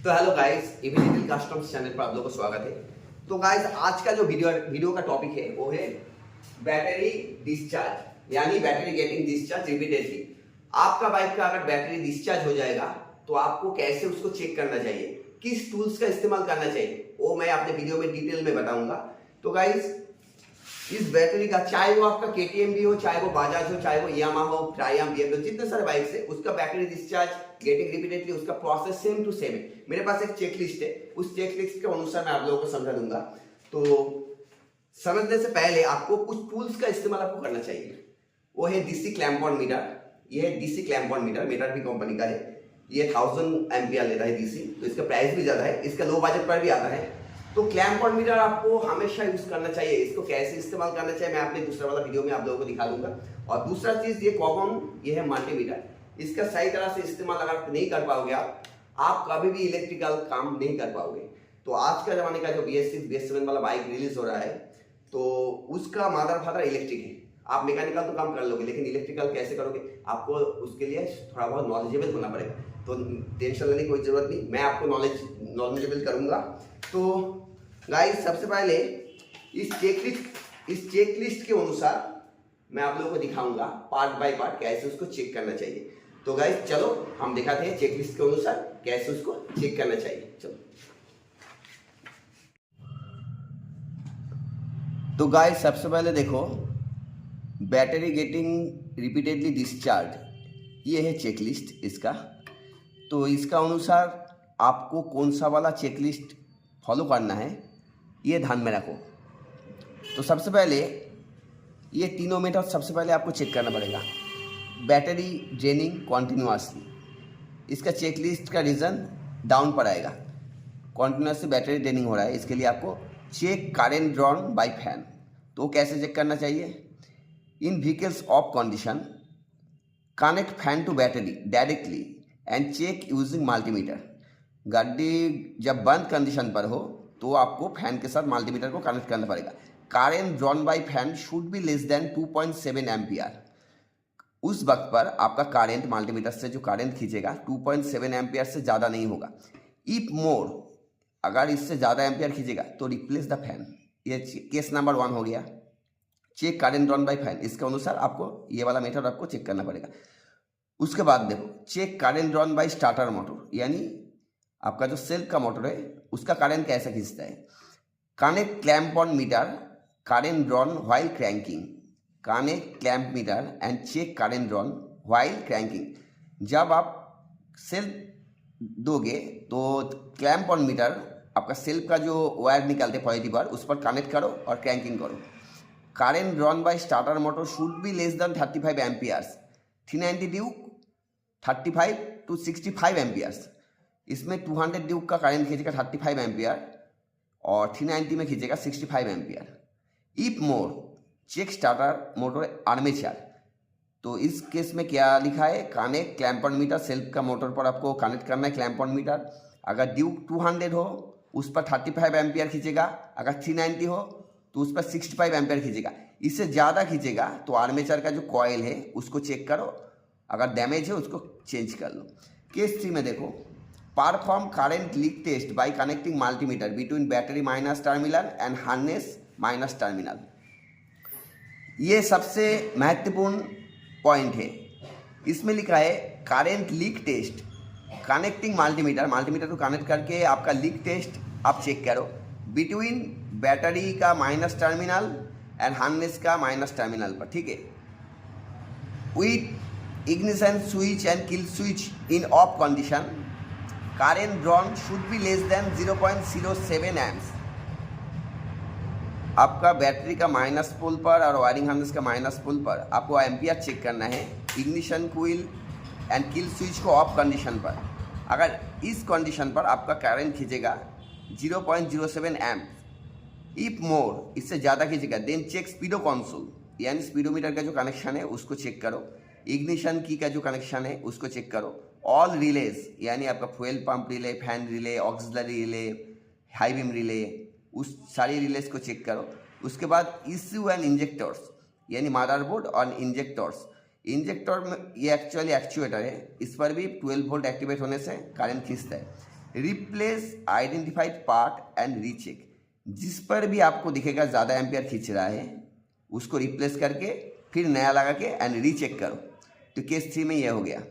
तो hello guys, इविनिटी customs channel पर आप लोगों को स्वागत है। तो गाइस, आज का जो वीडियो का टॉपिक है वो है बैटरी डिस्चार्ज, यानी बैटरी गेटिंग डिस्चार्ज रिपीटेडली। आपका बाइक का अगर बैटरी डिस्चार्ज हो जाएगा तो आपको कैसे उसको चेक करना चाहिए, किस टूल्स का इस्तेमाल करना चाहिए, वो मैं अपने वीडियो में डिटेल में बताऊंगा। तो गाइस, इस बैटरी का, चाहे वो आपका केटीएम भी हो, चाहे वो बजाज हो, चाहे वो यामाहा हो, ट्रायम्फ, BMW, जितने सारे बाइक्स है, उसका बैटरी डिस्चार्ज गेटिंग रिपीटेडली उसका प्रोसेस सेम टू सेम है। मेरे पास एक चेकलिस्ट है, उस चेकलिस्ट के अनुसार मैं आप लोगों को समझा दूंगा। तो समझने से पहले आपको कुछ टूल्स का इस्तेमाल आपको करना चाहिए। वो है डीसी क्लैंप ऑन मीटर। ये है DC clamp on meter, meter भी कंपनी का है। ये 1000 एम्पियर लेता है डीसी, तो इसका प्राइस भी ज्यादा है, इसका लो बजट पर भी आता है। तो क्लैंप ऑन मीटर आपको हमेशा यूज करना चाहिए। इसको कैसे इस्तेमाल करना चाहिए मैं अपने दूसरा वाला वीडियो में आप लोगों को दिखा दूंगा। और दूसरा चीज, ये कॉमन, ये है मल्टीमीटर। इसका सही तरह से इस्तेमाल अगर नहीं कर पाओगे आप कभी भी इलेक्ट्रिकल काम नहीं कर पाओगे। तो आज का जमाने का जो BS6 BS7 वाला बाइक रिलीज हो रहा है, तो उसका मादर फादर इलेक्ट्रिक है। आप मैकेनिकल तो काम कर लोगे, लेकिन इलेक्ट्रिकल कैसे करोगे, आपको उसके लिए थोड़ा बहुत नॉलेजेबल होना पड़ेगा। तो टेंशन लेने की कोई जरूरत नहीं, मैं आपको नॉलेजेबल करूंगा। तो गाइस, सबसे पहले इस चेकलिस्ट के अनुसार मैं आप लोगों को दिखाऊंगा पार्ट बाय पार्ट कैसे उसको चेक करना चाहिए। तो गाइस, चलो हम दिखाते हैं चेकलिस्ट के अनुसार कैसे उसको चेक करना चाहिए। चलो। तो गाइस, सबसे पहले देखो, बैटरी गेटिंग रिपीटेडली डिस्चार्ज, ये है चेकलिस्ट इसका। तो इसका अनुसार आपको कौन सा वाला चेकलिस्ट फॉलो करना है ये ध्यान में रखो। तो सबसे पहले ये तीनों मेथड सबसे पहले आपको चेक करना पड़ेगा। बैटरी ड्रेनिंग कॉन्टिन्यूसली, इसका चेकलिस्ट का रीज़न डाउन पर आएगा। कॉन्टिन्यूसली बैटरी ड्रेनिंग हो रहा है, इसके लिए आपको check current drawn by fan. तो कैसे चेक करना चाहिए? In vehicles off condition, connect fan to battery directly and check using multimeter. गाड़ी जब बंद कंडीशन पर हो तो आपको फैन के साथ मल्टीमीटर को कनेक्ट करना पड़ेगा। Current drawn by fan should be less than 2.7 ampere. उस वक्त पर आपका करेंट, मल्टीमीटर से जो करेंट खींचेगा 2.7 एम्पियर से ज़्यादा नहीं होगा। इफ मोर, अगर इससे ज़्यादा एम्पियर खींचेगा तो रिप्लेस द फैन। ये केस नंबर 1 हो गया। Check current drawn by fan, इसके अनुसार आपको ये वाला मेथड आपको चेक करना पड़ेगा। उसके बाद देखो, check current drawn by starter motor, यानी आपका जो सेल्फ का मोटर है उसका करंट कैसे खींचता है। Connect clamp on meter, current drawn while cranking. Connect clamp meter and check current drawn while cranking. जब आप सेल्फ दोगे तो क्लैंप ऑन मीटर, आपका सेल्फ का जो वायर निकालते पॉजिटिव वायर, उस पर कनेक्ट करो और क्रैंकिंग करो। Current drawn by starter motor should be less than 35 amperes. 390 Duke 35 to 65 amperes. इसमें 200 ड्यूक का करंट खींचेगा 35 एम्पियर और 390 में खींचेगा 65 ampere. If more, check starter motor armature. तो इस केस में क्या लिखा है? Connect clamp on meter, self का मोटर पर आपको कनेक्ट करना है क्लैंप ऑन मीटर। अगर ड्यूक 200 हो उस पर 35 एम्पियर खींचेगा, अगर 390 हो तो उस पर 65 एम्पियर खींचेगा। इससे ज़्यादा खींचेगा तो आर्मेचर का जो कॉयल है उसको चेक करो, अगर डैमेज है उसको चेंज कर लो। केस 3 में देखो, perform current leak test by connecting multimeter between battery minus terminal and harness minus terminal. ये सबसे महत्वपूर्ण पॉइंट है। इसमें लिखा है current leak test, connecting multimeter को कनेक्ट करके आपका लीक टेस्ट आप चेक करो बिटवीन बैटरी का माइनस टर्मिनल एंड हार्नेस का माइनस टर्मिनल पर, ठीक है। With ignition switch and kill switch in off condition, current drawn should be less than 0.07 amps। आपका बैटरी का माइनस पोल पर और वायरिंग हार्नेस का माइनस पोल पर आपको एम्पियर चेक करना है। Ignition coil and kill switch को ऑफ कंडीशन पर, अगर इस कंडीशन पर आपका करंट खींचेगा 0.07 एम्प। इफ मोर, इससे ज़्यादा खींचेगा, देन चेक स्पीडो कंसोल, यानी स्पीडोमीटर का जो कनेक्शन है उसको चेक करो। इग्निशन की का जो कनेक्शन है उसको चेक करो। ऑल रिलेज, यानी आपका fuel pump relay, fan relay, auxiliary relay, high beam relay, उस सारी रिलेज को चेक करो। उसके बाद इश्यू एंड इंजेक्टर्स, यानी मदरबोर्ड और इंजेक्टर्स। इंजेक्टर में ये एक्चुअली एक्चुएटर है, इस पर भी 12 वोल्ट एक्टिवेट होने से करंट खींचता है। Replace identified part and recheck, जिस पर भी आपको दिखेगा ज़्यादा एम्पियर खींच रहा है उसको रिप्लेस करके फिर नया लगा के एंड रीचेक करो। तो केस 3 में यह हो गया।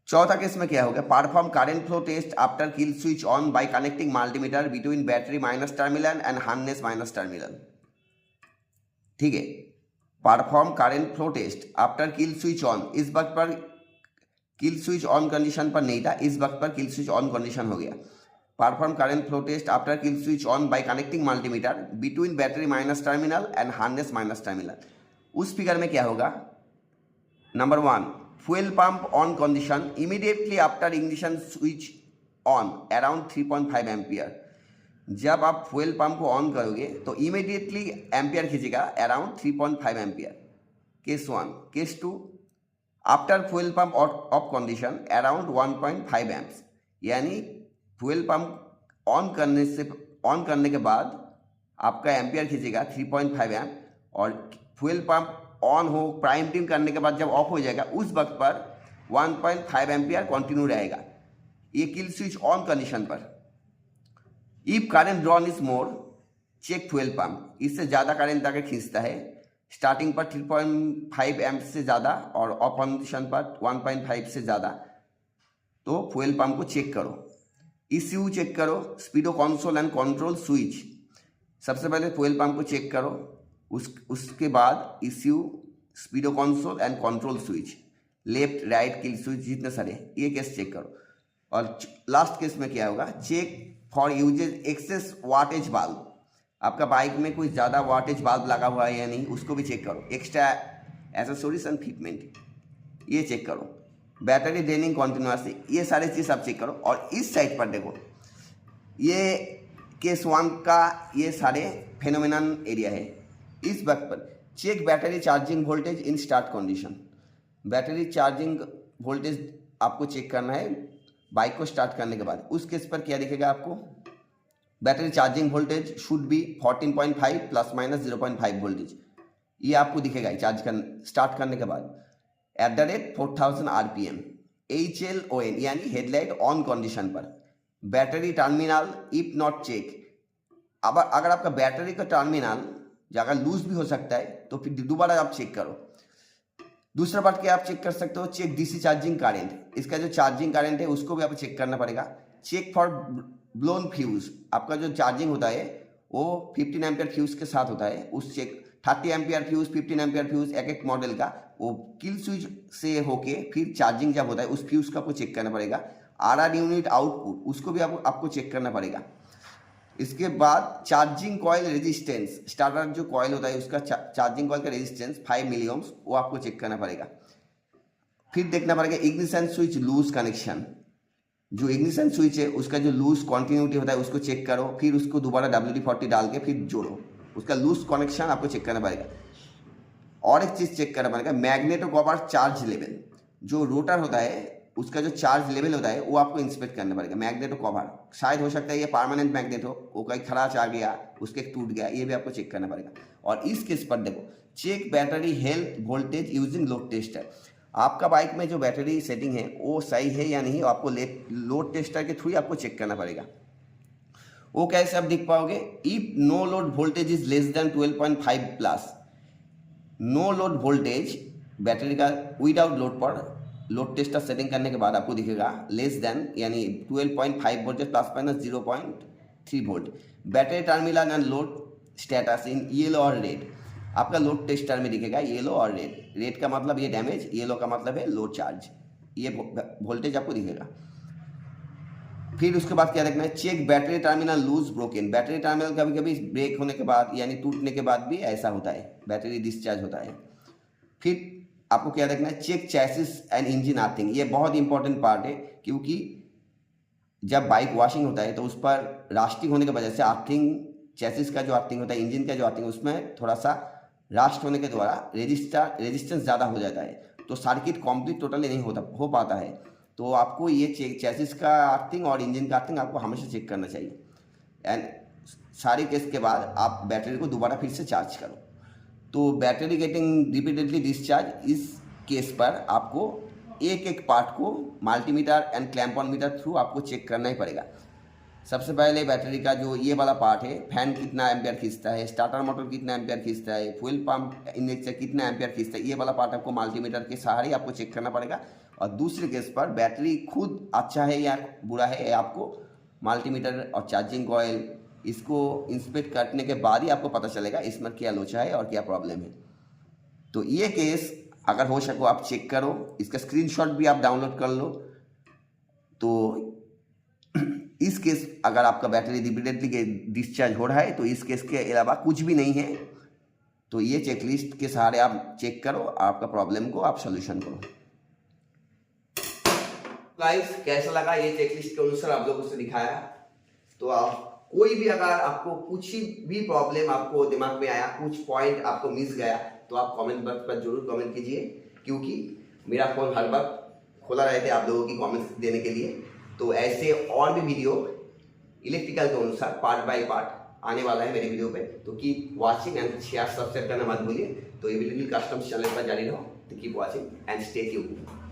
चौथा केस में क्या हो गया, perform current flow test after kill switch on by connecting multimeter between battery minus terminal and harness minus terminal. ठीक है, perform current flow test after kill switch on, इस वक्त पर किल स्विच ऑन कंडीशन पर नहीं था, इस वक्त पर किल स्विच ऑन कंडीशन हो गया। Perform current flow test after kill switch on by connecting multimeter between battery minus terminal and harness minus terminal. उस फिगर में क्या होगा, number 1, fuel pump on condition immediately after ignition switch on around 3.5 ampere. जब आप fuel pump को on करोगे तो immediately ampere खींचेगा around 3.5 ampere. Case 1। Case 2, after fuel pump of condition around 1.5 amps, यानी फ्यूल पंप ऑन करने के बाद आपका एम्पियर खींचेगा 3.5 एम्प, और फ्यूल पंप ऑन हो प्राइम ट्यून करने के बाद जब ऑफ हो जाएगा उस वक्त पर 1.5 एम्पियर कंटिन्यू रहेगा, ये किल स्विच ऑन कंडीशन पर। If current drawn is more check fuel pump, इससे ज़्यादा करंट अगर खींचता है स्टार्टिंग पर 3.5 एम्प से ज़्यादा और ऑफ कंडीशन पर 1.5 से ज़्यादा, तो फ्यूल पंप को चेक करो। ECU चेक करो, स्पीडो कंसोल एंड कंट्रोल स्विच। सबसे पहले फ्यूल पंप को चेक करो, उसके बाद ECU, speedo console and control switch, left right kill switch, जितने सारे ये केस चेक करो। और लास्ट केस में क्या होगा, check for usage excess wattage bulb. आपका बाइक में कोई ज़्यादा वाटेज बाल्ब लगा हुआ है या नहीं उसको भी चेक करो। एक्स्ट्रा एसेसरीज एंड फिटमेंट ये चेक करो। बैटरी ड्रेनिंग कॉन्टिन्यूसली, ये सारी चीज़ आप चेक करो। और इस साइड पर देखो, ये केस 1 का ये सारे फेनोमेनन एरिया है। इस वक्त पर check battery charging voltage in start condition. Battery charging voltage आपको चेक करना है बाइक को स्टार्ट करने के बाद। उस केस पर क्या दिखेगा आपको, battery charging voltage should be 14.5 plus minus 0.5 voltage, ये आपको दिखेगा स्टार्ट करने के बाद। @4000 RPM, HLON यानी हेडलाइट ऑन कंडीशन पर। Battery terminal if not check, अब अगर आपका बैटरी का टर्मिनल अगर लूज भी हो सकता है तो फिर दोबारा आप चेक करो। दूसरा बात क्या आप चेक कर सकते हो, चेक DC चार्जिंग करंट, इसका जो चार्जिंग करंट है उसको भी आपको चेक करना पड़ेगा। चेक फॉर ब्लोन फ्यूज, आपका जो चार्जिंग होता है वो 15 एम्पियर फ्यूज के साथ होता है, उस check 30 ampere fuse 15 ampere fuse एक एक मॉडल का, वो किल स्विच से होके फिर चार्जिंग जब होता है उस फ्यूज का आपको चेक करना पड़ेगा। RR यूनिट आउटपुट उसको भी आपको चेक करना पड़ेगा। इसके बाद चार्जिंग कॉइल रेजिस्टेंस, स्टार्टर जो कॉइल होता है उसका चार्जिंग कॉइल का रेजिस्टेंस 5 मिली ओम्स, वो आपको चेक करना पड़ेगा। फिर देखना पड़ेगा इग्निशन स्विच लूज कनेक्शन, जो इग्निशन स्विच है उसका जो लूज कॉन्टिन्यूटी होता है उसको चेक करो, फिर उसको दोबारा WD-40 डाल के फिर जोड़ो, उसका लूज कनेक्शन आपको चेक करना पड़ेगा। और एक चीज़ चेक करना पड़ेगा, मैग्नेटो कॉपर चार्ज लेवल, जो रोटर होता है उसका जो चार्ज लेवल होता है वो आपको इंस्पेक्ट करना पड़ेगा। मैग्नेटो कवर, शायद हो सकता है ये परमानेंट मैग्नेट हो, वो कहीं खराच आ गया उसके टूट गया, ये भी आपको चेक करना पड़ेगा। और इस केस पर देखो, check battery health voltage using load tester. आपका बाइक में जो बैटरी सेटिंग है वो सही है या नहीं, आपको लोड टेस्टर के थ्रू आपको चेक करना पड़ेगा। वो कैसे आप देख पाओगे, if no load voltage is less than 12.5 plus, no load voltage battery का विदाउट लोड पर लोड टेस्टर सेटिंग करने के बाद आपको दिखेगा लेस देन यानी 12.5 voltage plus minus 0.3 volt. Battery terminal and load status in yellow और रेड, आपका लोड टेस्टर में दिखेगा येलो और रेड। रेड का मतलब ये डैमेज, येलो का मतलब है लो चार्ज, ये वोल्टेज आपको दिखेगा। फिर उसके बाद क्या देखना है, check battery terminal loose broken. Battery terminal कभी कभी ब्रेक होने के बाद यानी टूटने के बाद भी ऐसा होता है, बैटरी डिस्चार्ज होता है। फिर आपको क्या देखना है, check chassis and engine earthing. ये बहुत इंपॉर्टेंट पार्ट है, क्योंकि जब बाइक वॉशिंग होता है तो उस पर रास्टिंग होने की वजह से अर्थिंग, चैसिस का जो अर्थिंग होता है, इंजन का जो अर्थिंग, उसमें थोड़ा सा रास्ट होने के द्वारा रेजिस्टेंस ज़्यादा हो जाता है, तो सर्किट कंप्लीट टोटली नहीं हो पाता है। तो आपको ये चैसिस का अर्थिंग और इंजन का अर्थिंग आपको हमेशा चेक करना चाहिए। एंड सारे केस के बाद आप बैटरी को दोबारा फिर से चार्ज करो। तो बैटरी गेटिंग रिपीटेडली डिस्चार्ज, इस केस पर आपको एक एक पार्ट को multimeter and clamp on meter through आपको चेक करना ही पड़ेगा। सबसे पहले बैटरी का जो ये वाला पार्ट है, फैन कितना एम्पियर खींचता है, स्टार्टर मोटर कितना एम्पियर खींचता है, फ्यूल पंप इंजेक्टर कितना एम्पियर खींचता है, ये वाला पार्ट आपको मल्टीमीटर के सहारे आपको चेक करना पड़ेगा। और दूसरे केस पर बैटरी खुद अच्छा है या बुरा है, आपको मल्टीमीटर और चार्जिंग कॉइल इसको इंस्पेक्ट करने के बाद ही आपको पता चलेगा इसमें क्या लोचा है और क्या प्रॉब्लम है। तो ये केस अगर हो सको आप चेक करो, इसका स्क्रीनशॉट भी आप डाउनलोड कर लो। तो इस केस अगर आपका बैटरी रिपीटेडली डिस्चार्ज हो रहा है तो इस केस के अलावा कुछ भी नहीं है। तो ये चेकलिस्ट के सहारे आप चेक करो, आपका प्रॉब्लम को आप सॉल्यूशन करो। गाइस, कैसा लगा ये चेकलिस्ट के अनुसार आप लोगों से दिखाया। तो आप कोई भी अगर आपको कुछ भी प्रॉब्लम आपको दिमाग में आया, कुछ पॉइंट आपको मिस गया, तो आप कमेंट बॉक्स पर जरूर कमेंट कीजिए, क्योंकि मेरा फोन हर वक्त खुला रहता है आप लोगों की कमेंट्स देने के लिए। तो ऐसे और भी वीडियो इलेक्ट्रिकल के अनुसार पार्ट बाय पार्ट आने वाला है मेरे वीडियो पे। तो keep watching and share subscribe करना मत भूलिए। तो ये वीडियो कस्टम्स चैनल पर जारी रहो। तो keep watching and stay tuned.